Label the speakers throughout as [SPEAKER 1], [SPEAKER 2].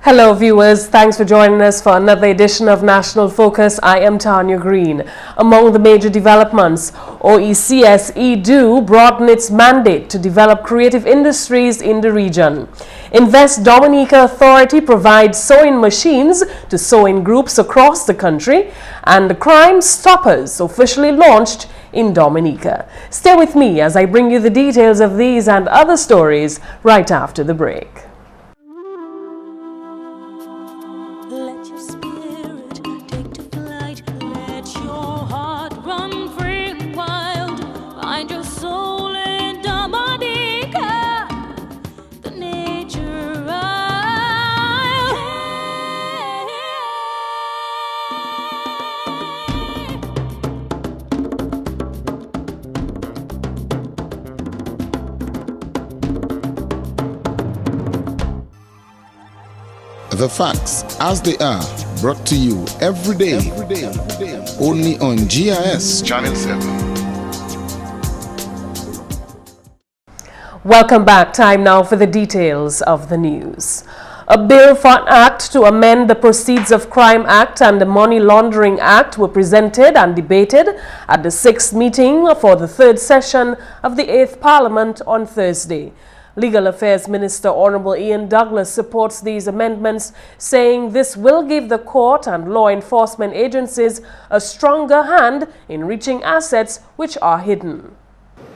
[SPEAKER 1] Hello viewers, thanks for joining us for another edition of National Focus. I am Tarnia Green. Among the major developments, OECS EDU broadened its mandate to develop creative industries in the region. GIS Dominica Authority provides sewing machines to sewing groups across the country, and the Crime Stoppers officially launched in Dominica. Stay with me as I bring you the details of these and other stories right after the break.
[SPEAKER 2] The facts as they are, brought to you every day, only on GIS Channel 7.
[SPEAKER 1] Welcome back. Time now for the details of the news. A bill for an act to amend the Proceeds of Crime Act and the Money Laundering Act were presented and debated at the 6th meeting for the 3rd session of the 8th Parliament on Thursday. Legal Affairs Minister Honorable Ian Douglas supports these amendments, saying this will give the court and law enforcement agencies a stronger hand in reaching assets which are hidden.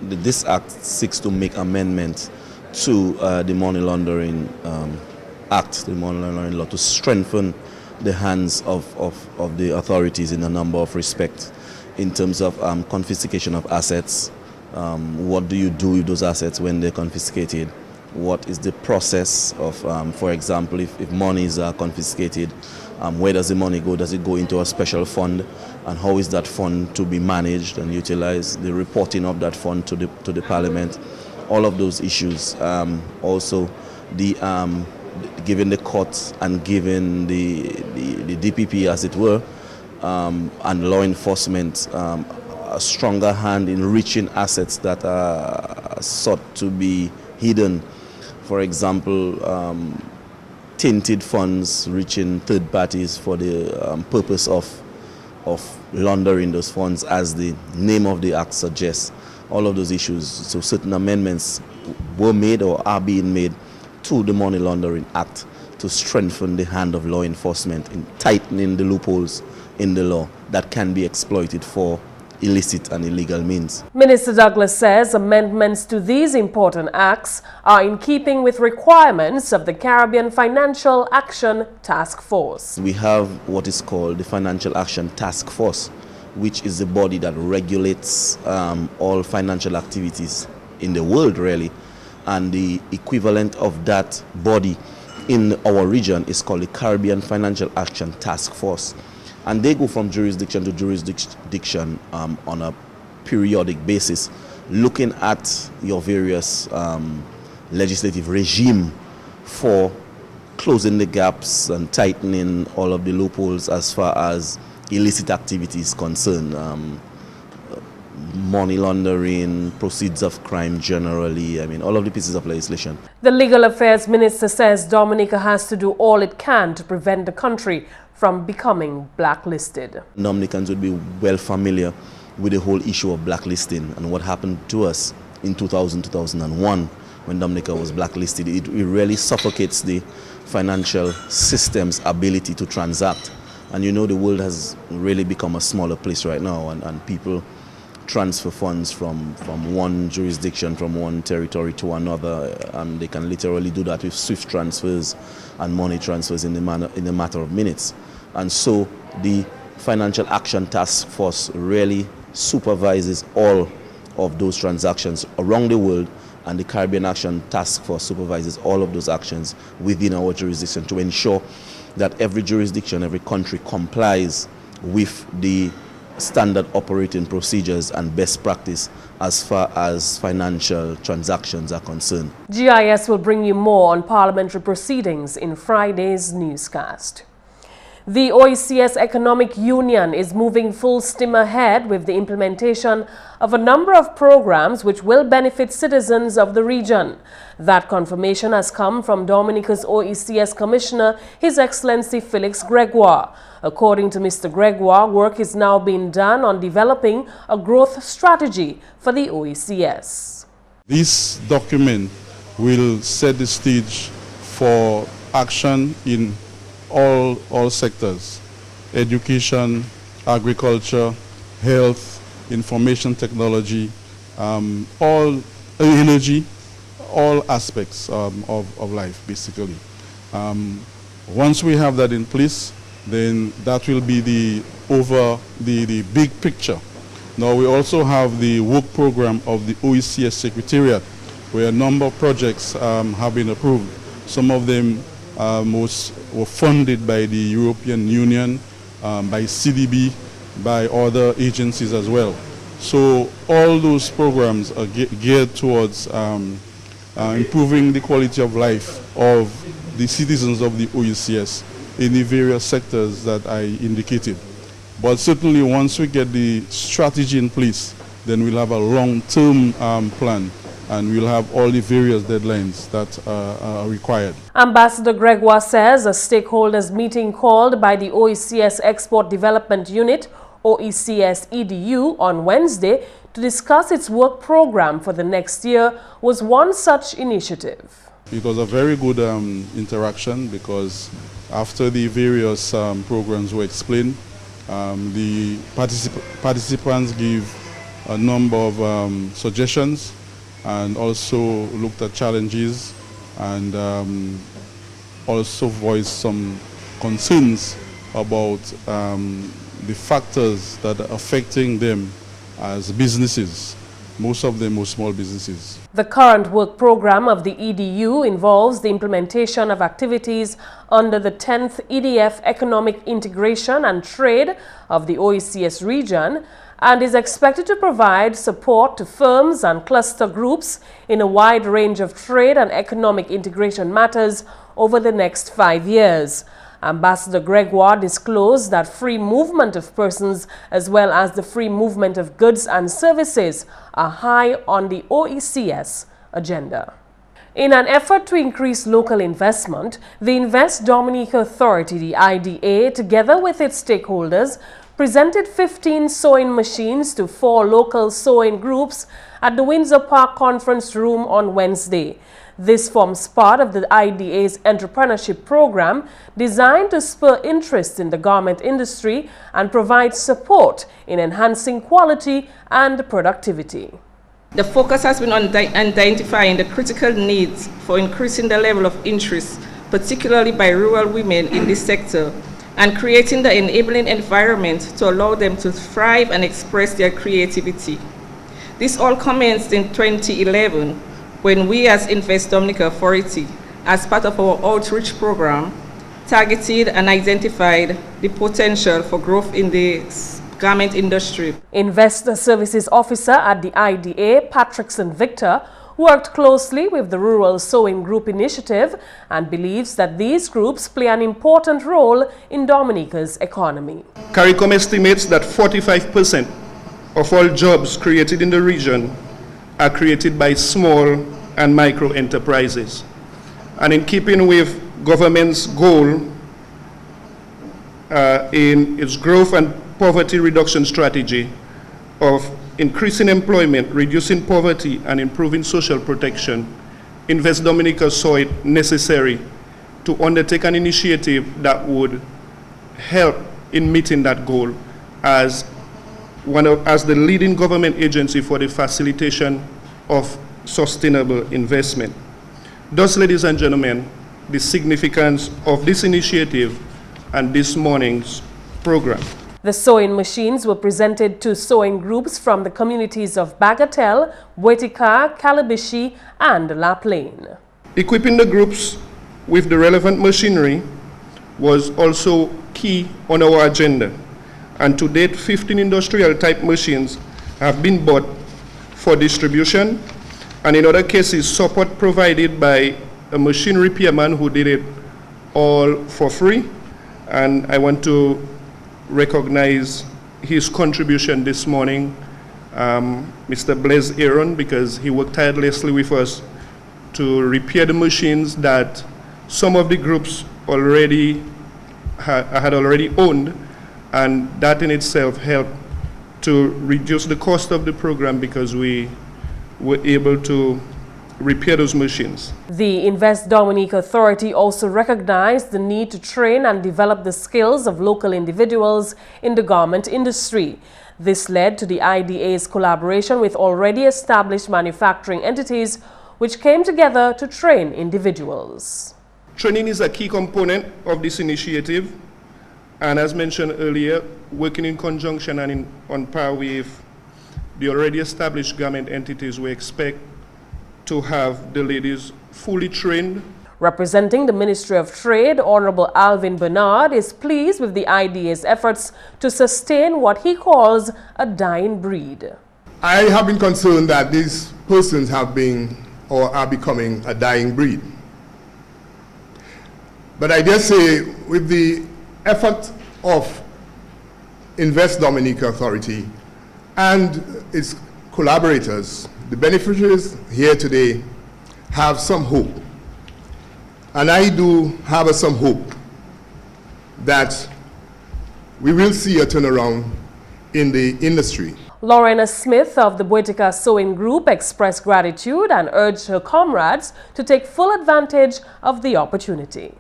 [SPEAKER 3] This act seeks to make amendments to the Money Laundering Act, the Money Laundering Law, to strengthen the hands of the authorities in a number of respects in terms of confiscation of assets. What do you do with those assets when they're confiscated? What is the process of, for example, if monies are confiscated, where does the money go? Does it go into a special fund? And how is that fund to be managed and utilized? The reporting of that fund to the Parliament, all of those issues. Also, giving the courts and giving the DPP, as it were, and law enforcement a stronger hand in reaching assets that are sought to be hidden. For example, tainted funds reaching third parties for the purpose of laundering those funds, as the name of the act suggests. All of those issues. So certain amendments were made or are being made to the Money Laundering Act to strengthen the hand of law enforcement in tightening the loopholes in the law that can be exploited for illicit and illegal means.
[SPEAKER 1] Minister Douglas says amendments to these important acts are in keeping with requirements of the Caribbean Financial Action Task Force.
[SPEAKER 3] We have what is called the Financial Action Task Force, which is the body that regulates all financial activities in the world, really. And the equivalent of that body in our region is called the Caribbean Financial Action Task Force. And they go from jurisdiction to jurisdiction on a periodic basis, looking at your various legislative regime for closing the gaps and tightening all of the loopholes as far as illicit activities concerned. Money laundering, proceeds of crime generally, all of the pieces of legislation.
[SPEAKER 1] The Legal Affairs Minister says Dominica has to do all it can to prevent the country from becoming blacklisted.
[SPEAKER 3] Dominicans would be well familiar with the whole issue of blacklisting and what happened to us in 2000-2001 when Dominica was blacklisted. It really suffocates the financial system's ability to transact. And the world has really become a smaller place right now, and people transfer funds from one jurisdiction, from one territory to another. They can literally do that with swift transfers and money transfers in a matter of minutes. And so the Financial Action Task Force really supervises all of those transactions around the world, and the Caribbean Action Task Force supervises all of those actions within our jurisdiction to ensure that every jurisdiction, every country complies with the standard operating procedures and best practice as far as financial transactions are concerned.
[SPEAKER 1] GIS will bring you more on parliamentary proceedings in Friday's newscast. The OECS Economic Union is moving full steam ahead with the implementation of a number of programs which will benefit citizens of the region. That confirmation has come from Dominica's OECS Commissioner, His Excellency Felix Gregoire. According to Mr. Gregoire, work is now being done on developing a growth strategy for the OECS.
[SPEAKER 4] This document will set the stage for action in all sectors: education, agriculture, health, information technology, all energy, all aspects of life, basically. Once we have that in place, then that will be the big picture. Now we also have the work program of the OECS Secretariat, where a number of projects have been approved. Some of them were funded by the European Union, by CDB, by other agencies as well. So all those programs are geared towards improving the quality of life of the citizens of the OECS in the various sectors that I indicated. But certainly once we get the strategy in place, then we'll have a long-term plan, and we'll have all the various deadlines that are required.
[SPEAKER 1] Ambassador Gregoire says a stakeholders meeting called by the OECS Export Development Unit, OECS EDU, on Wednesday to discuss its work program for the next year was one such initiative.
[SPEAKER 4] It was a very good interaction, because after the various programs were explained, the participants gave a number of suggestions and also looked at challenges, and also voiced some concerns about the factors that are affecting them as businesses. Most of them were small businesses.
[SPEAKER 1] The current work program of the EDU involves the implementation of activities under the 10th EDF Economic Integration and Trade of the OECS region, and is expected to provide support to firms and cluster groups in a wide range of trade and economic integration matters over the next 5 years. Ambassador Gregoire disclosed that free movement of persons as well as the free movement of goods and services are high on the OECS agenda. In an effort to increase local investment, the Invest Dominica Authority, the IDA, together with its stakeholders, presented 15 sewing machines to 4 local sewing groups at the Windsor Park Conference Room on Wednesday. This forms part of the IDA's entrepreneurship program designed to spur interest in the garment industry and provide support in enhancing quality and productivity.
[SPEAKER 5] The focus has been on identifying the critical needs for increasing the level of interest, particularly by rural women in this sector, and creating the enabling environment to allow them to thrive and express their creativity. This all commenced in 2011 when we as Invest Dominica Authority, as part of our outreach program, targeted and identified the potential for growth in the garment industry.
[SPEAKER 1] Investor Services Officer at the IDA, Patrickson Victor, worked closely with the Rural Sewing Group initiative and believes that these groups play an important role in Dominica's economy.
[SPEAKER 6] CARICOM estimates that 45% of all jobs created in the region are created by small and micro enterprises. And in keeping with government's goal in its growth and poverty reduction strategy of increasing employment, reducing poverty, and improving social protection, Invest Dominica saw it necessary to undertake an initiative that would help in meeting that goal as the leading government agency for the facilitation of sustainable investment. Thus, ladies and gentlemen, the significance of this initiative and this morning's program.
[SPEAKER 1] The sewing machines were presented to sewing groups from the communities of Bagatelle, Wetika, Calabishi, and La Plaine.
[SPEAKER 6] Equipping the groups with the relevant machinery was also key on our agenda, and to date 15 industrial type machines have been bought for distribution, and in other cases support provided by a machine repairman who did it all for free. And I want to recognize his contribution this morning, Mr. Blaise Aaron, because he worked tirelessly with us to repair the machines that some of the groups already had already owned, and that in itself helped to reduce the cost of the program because we were able to repair those machines.
[SPEAKER 1] The Invest Dominica Authority also recognized the need to train and develop the skills of local individuals in the garment industry. This led to the IDA's collaboration with already established manufacturing entities, which came together to train individuals.
[SPEAKER 6] Training is a key component of this initiative, and as mentioned earlier, working in conjunction and on par with the already established garment entities, we expect to have the ladies fully trained.
[SPEAKER 1] Representing the Ministry of Trade, Honorable Alvin Bernard is pleased with the IDA's efforts to sustain what he calls a dying breed.
[SPEAKER 7] I have been concerned that these persons have been or are becoming a dying breed. But I dare say, with the effort of Invest Dominica Authority and its collaborators, the beneficiaries here today have some hope. And I do have some hope that we will see a turnaround in the industry.
[SPEAKER 1] Lorena Smith of the Boetica Sewing Group expressed gratitude and urged her comrades to take full advantage of the opportunity.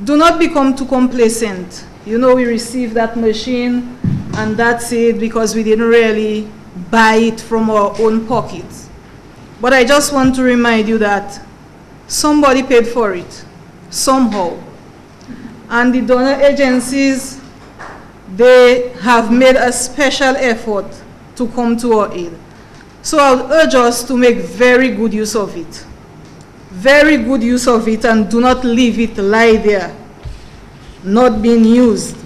[SPEAKER 8] Do not become too complacent. You know, we received that machine and that's it because we didn't really buy it from our own pockets. But I just want to remind you that somebody paid for it, somehow. And the donor agencies, they have made a special effort to come to our aid. So I would urge us to make very good use of it. Very good use of it, and do not leave it lie there, not being used.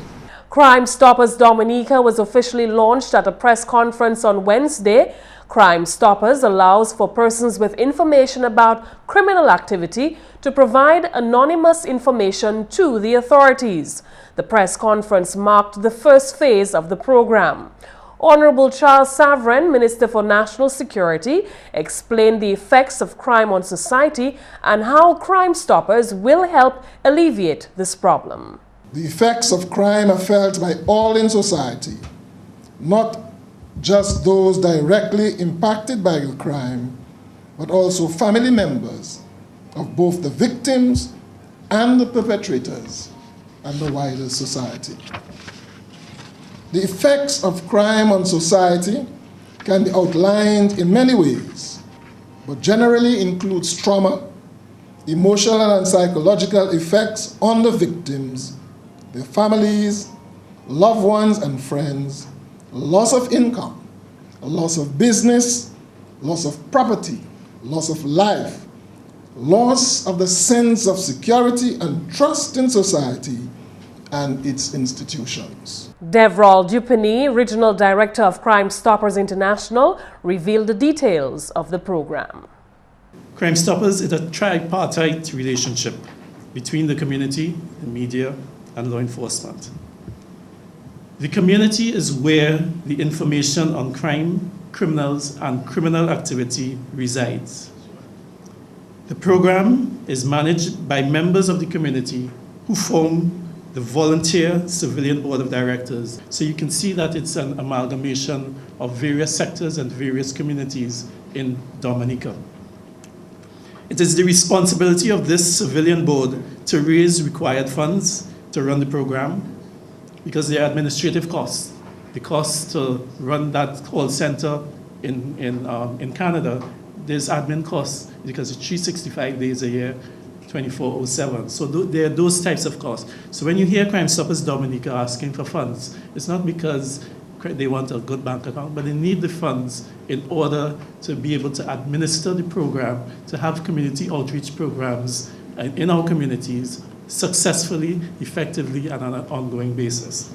[SPEAKER 1] Crime Stoppers Dominica was officially launched at a press conference on Wednesday. Crime Stoppers allows for persons with information about criminal activity to provide anonymous information to the authorities. The press conference marked the first phase of the program. Honorable Charles Savran, Minister for National Security, explained the effects of crime on society and how Crime Stoppers will help alleviate this problem.
[SPEAKER 2] The effects of crime are felt by all in society, not just those directly impacted by the crime, but also family members of both the victims and the perpetrators and the wider society. The effects of crime on society can be outlined in many ways, but generally includes trauma, emotional and psychological effects on the victims, their families, loved ones and friends, loss of income, loss of business, loss of property, loss of life, loss of the sense of security and trust in society and its institutions.
[SPEAKER 1] Devrol Dupeny, Regional Director of Crime Stoppers International, revealed the details of the program.
[SPEAKER 9] Crime Stoppers is a tripartite relationship between the community, the media, and law enforcement. The community is where the information on crime, criminals, and criminal activity resides. The program is managed by members of the community who form the Volunteer Civilian Board of Directors. So you can see that it's an amalgamation of various sectors and various communities in Dominica. It is the responsibility of this civilian board to raise required funds to run the program, because there are administrative costs. The cost to run that call center in Canada, there's admin costs because it's 365 days a year, 24/7. So there are those types of costs. So when you hear Crime Stoppers Dominica asking for funds, it's not because they want a good bank account, but they need the funds in order to be able to administer the program, to have community outreach programs in our communities successfully, effectively, and on an ongoing basis.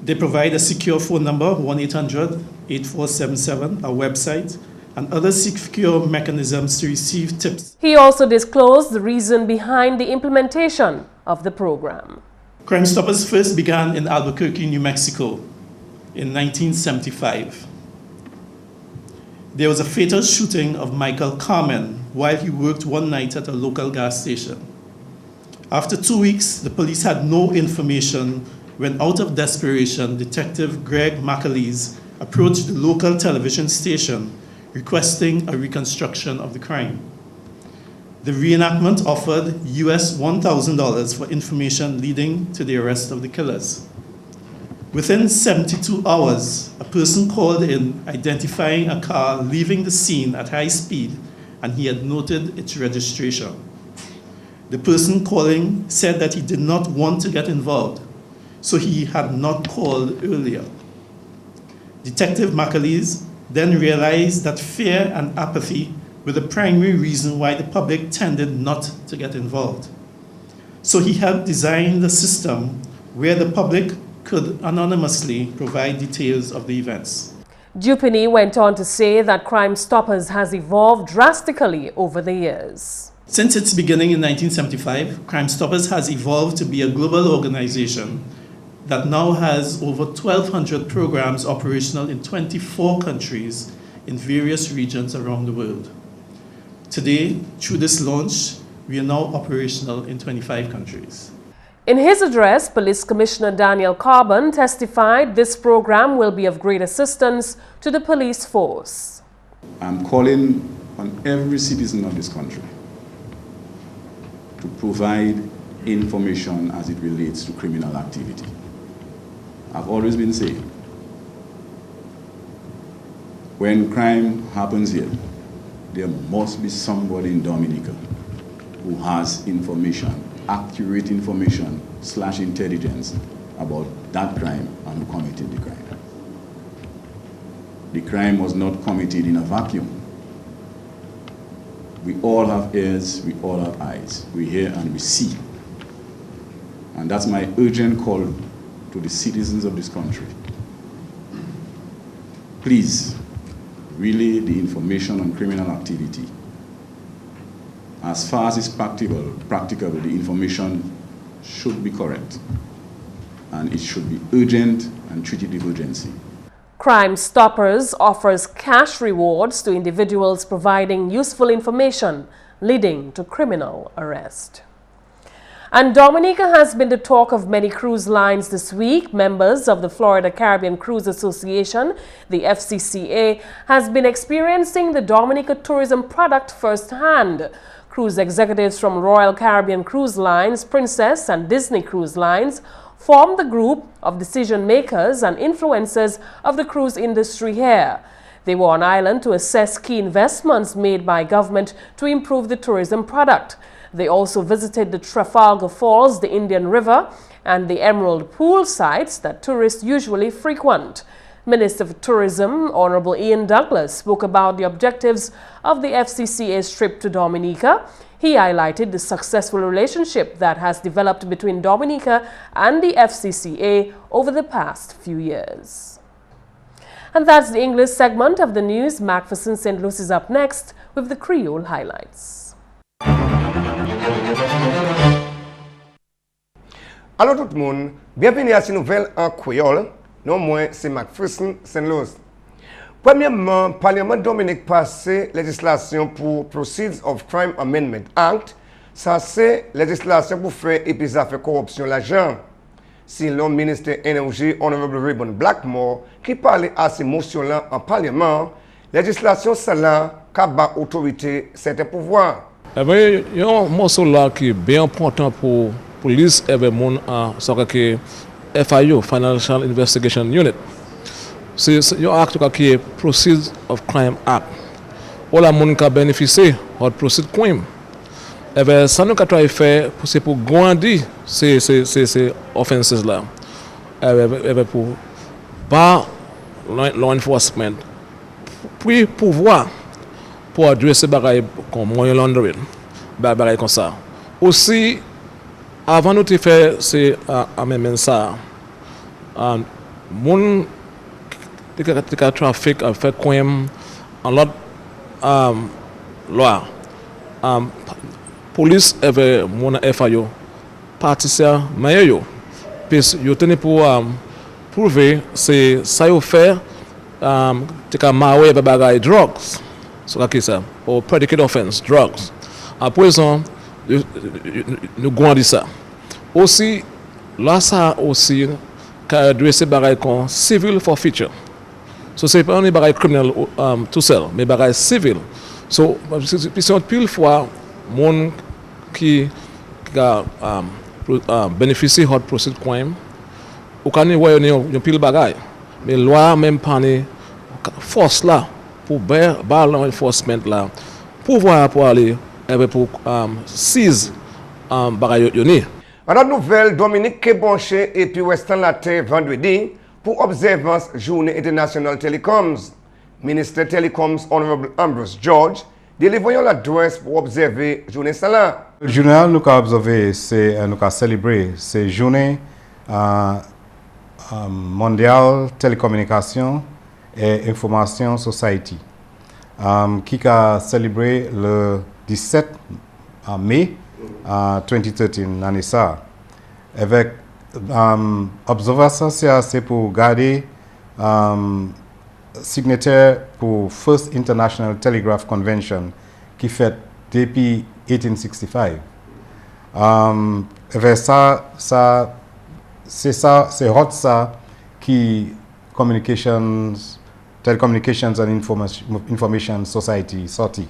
[SPEAKER 9] They provide a secure phone number, 1-800-8477, a website, and other secure mechanisms to receive tips.
[SPEAKER 1] He also disclosed the reason behind the implementation of the program.
[SPEAKER 9] Crime Stoppers first began in Albuquerque, New Mexico in 1975. There was a fatal shooting of Michael Carmen while he worked one night at a local gas station. After 2 weeks, the police had no information when, out of desperation, Detective Greg McAleese approached the local television station requesting a reconstruction of the crime. The reenactment offered US $1,000 for information leading to the arrest of the killers. Within 72 hours, a person called in identifying a car leaving the scene at high speed, and he had noted its registration. The person calling said that he did not want to get involved, so he had not called earlier. Detective McAleese then realized that fear and apathy were the primary reason why the public tended not to get involved. So he helped design the system where the public could anonymously provide details of the events.
[SPEAKER 1] Dupini went on to say that Crime Stoppers has evolved drastically over the years.
[SPEAKER 9] Since its beginning in 1975, Crime Stoppers has evolved to be a global organization that now has over 1,200 programs operational in 24 countries in various regions around the world. Today, through this launch, we are now operational in 25 countries.
[SPEAKER 1] In his address, Police Commissioner Daniel Carbon testified this program will be of great assistance to the police force.
[SPEAKER 10] I'm calling on every citizen of this country to provide information as it relates to criminal activity. I've always been saying, when crime happens here, there must be somebody in Dominica who has information, accurate information / intelligence about that crime and who committed the crime. The crime was not committed in a vacuum. We all have ears, we all have eyes. We hear and we see. And that's my urgent call to the citizens of this country. Please, relay the information on criminal activity. As far as is practicable, the information should be correct. And it should be urgent and treated with urgency.
[SPEAKER 1] Crime Stoppers offers cash rewards to individuals providing useful information leading to criminal arrest. And Dominica has been the talk of many cruise lines this week. Members of the Florida Caribbean Cruise Association, the FCCA, has been experiencing the Dominica tourism product firsthand. Cruise executives from Royal Caribbean Cruise Lines, Princess and Disney Cruise Lines formed the group of decision makers and influencers of the cruise industry here. They were on island to assess key investments made by government to improve the tourism product. They also visited the Trafalgar Falls, the Indian River, and the Emerald Pool sites that tourists usually frequent. Minister for Tourism, Honorable Ian Douglas, spoke about the objectives of the FCCA's trip to Dominica. He highlighted the successful relationship that has developed between Dominica and the FCCA over the past few years. And that's the English segment of the news. McPherson St.Luce is up next with the Creole highlights.
[SPEAKER 11] Allô tout le monde, bienvenue à cette nouvelle en créole. Non, moi, c'est McPherson St.Luce. Premièrement, le Parlement Dominique passé législation pour Proceeds of Crime Amendment Act. Ça, c'est législation pour faire épisode de corruption l'argent. C'est le ministre de l'Énergie, Honorable Ribbon Blackmore, qui parlait à ces motions-là en Parlement. Législation, celle-là, qui a autorité, certains pouvoirs.
[SPEAKER 12] Il y a un morceau là qui est bien important pour la police et le monde, c'est FIU, Financial Investigation Unit. C'est un acte qui est Proceeds of Crime Act. All le monde qui a bénéficié de Proceeds Crime. Et bien, ça nous a fait pour grandir ces offenses là. Et bien, pour pas law enforcement, puis pouvoir pour adresser des choses comme money laundering, des choses comme ça. Aussi, avant de faire ces amendements, Mon tika traffic affect crime a lot law police ever mon FIO particier mayo puis yo tenu pour prouver c'est ça yo fait tika mawe bagay drugs so la ça or predicate offense drugs à présent nous grandit ça aussi là ça aussi adresser bagay comme civil forfeiture. So c'est pas un bagay criminel tout seul, mais bagay civil. So puis pile fois mon qui a bénéficié hot proceed crime ou quand il voit un pile bagay, mais loi même pas force là pour bar l'enforcement là pour voir pour aller pour seize bagay yoni.
[SPEAKER 11] En autre nouvelle, Dominique Kebonché et puis Western Latin vendredi pour observance Journée internationale Telecoms. Ministre Telecoms Honorable Ambrose George délivre l'adresse pour observer Journée Salah.
[SPEAKER 13] Le journal nous a observé, nous a célébré cette journée mondiale télécommunication et information society qui a célébré le 17 mai 2013 l'année ça. Avec observation, c'est pour garder signataire pour First International Telegraph Convention qui fait depuis 1865. Avec ça, c'est hot ça qui Telecommunications and Information Society sorti.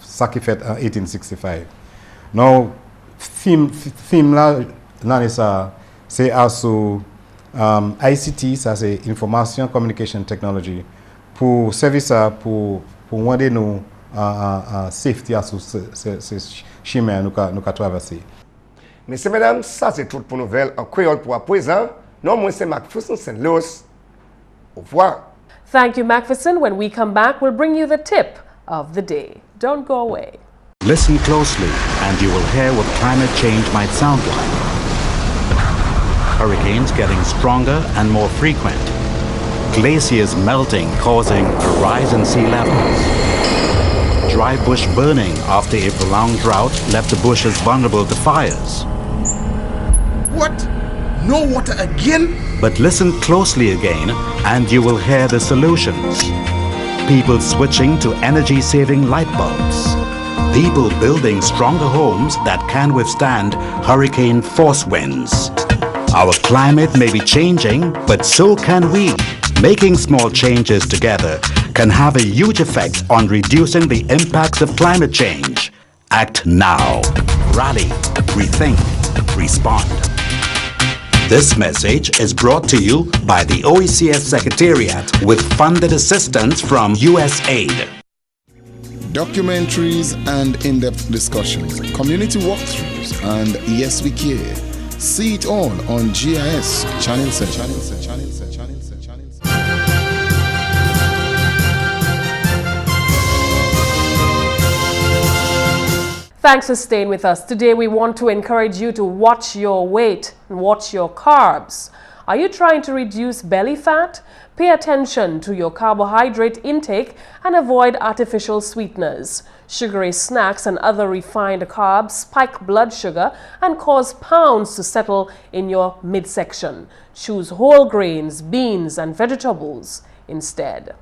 [SPEAKER 13] Ça qui fait en 1865. Now, thème là, ça, c'est also ICT, ça c'est Information Communication Technology, pour service ça, pour aider nous safety à ce chemin nous avons traversé.
[SPEAKER 11] Messieurs, mesdames, ça c'est tout pour nouvelle en créole pour à présent. Non, moi c'est McPherson St.Luce. Au revoir.
[SPEAKER 1] Thank you, McPherson. When we come back, we'll bring you the tip of the day. Don't go away.
[SPEAKER 14] Listen closely and you will hear what climate change might sound like. Hurricanes getting stronger and more frequent. Glaciers melting, causing a rise in sea levels. Dry bush burning after a prolonged drought left the bushes vulnerable to fires.
[SPEAKER 15] What? No water again?
[SPEAKER 14] But listen closely again and you will hear the solutions. People switching to energy-saving light bulbs. People building stronger homes that can withstand hurricane force winds. Our climate may be changing, but so can we. Making small changes together can have a huge effect on reducing the impacts of climate change. Act now. Rally. Rethink. Respond. This message is brought to you by the OECS Secretariat with funded assistance from USAID.
[SPEAKER 16] Documentaries and in-depth discussions, community walkthroughs, and Yes We Care. See it all on GIS Channel 7.
[SPEAKER 1] Thanks for staying with us. Today we want to encourage you to watch your weight and watch your carbs. Are you trying to reduce belly fat? Pay attention to your carbohydrate intake and avoid artificial sweeteners. Sugary snacks and other refined carbs spike blood sugar and cause pounds to settle in your midsection. Choose whole grains, beans and vegetables instead.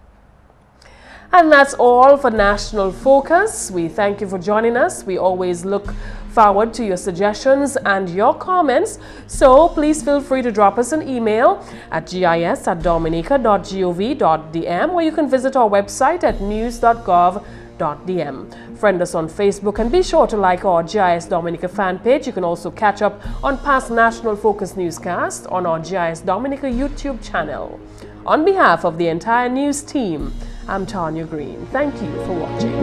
[SPEAKER 1] And that's all for National Focus. We thank you for joining us. We always look forward to your suggestions and your comments. So please feel free to drop us an email at gis@dominica.gov.dm, or you can visit our website at news.gov.dm. Friend us on Facebook and be sure to like our GIS Dominica fan page. You can also catch up on past National Focus newscasts on our GIS Dominica YouTube channel. On behalf of the entire news team, I'm Tarnia Green. Thank you for watching.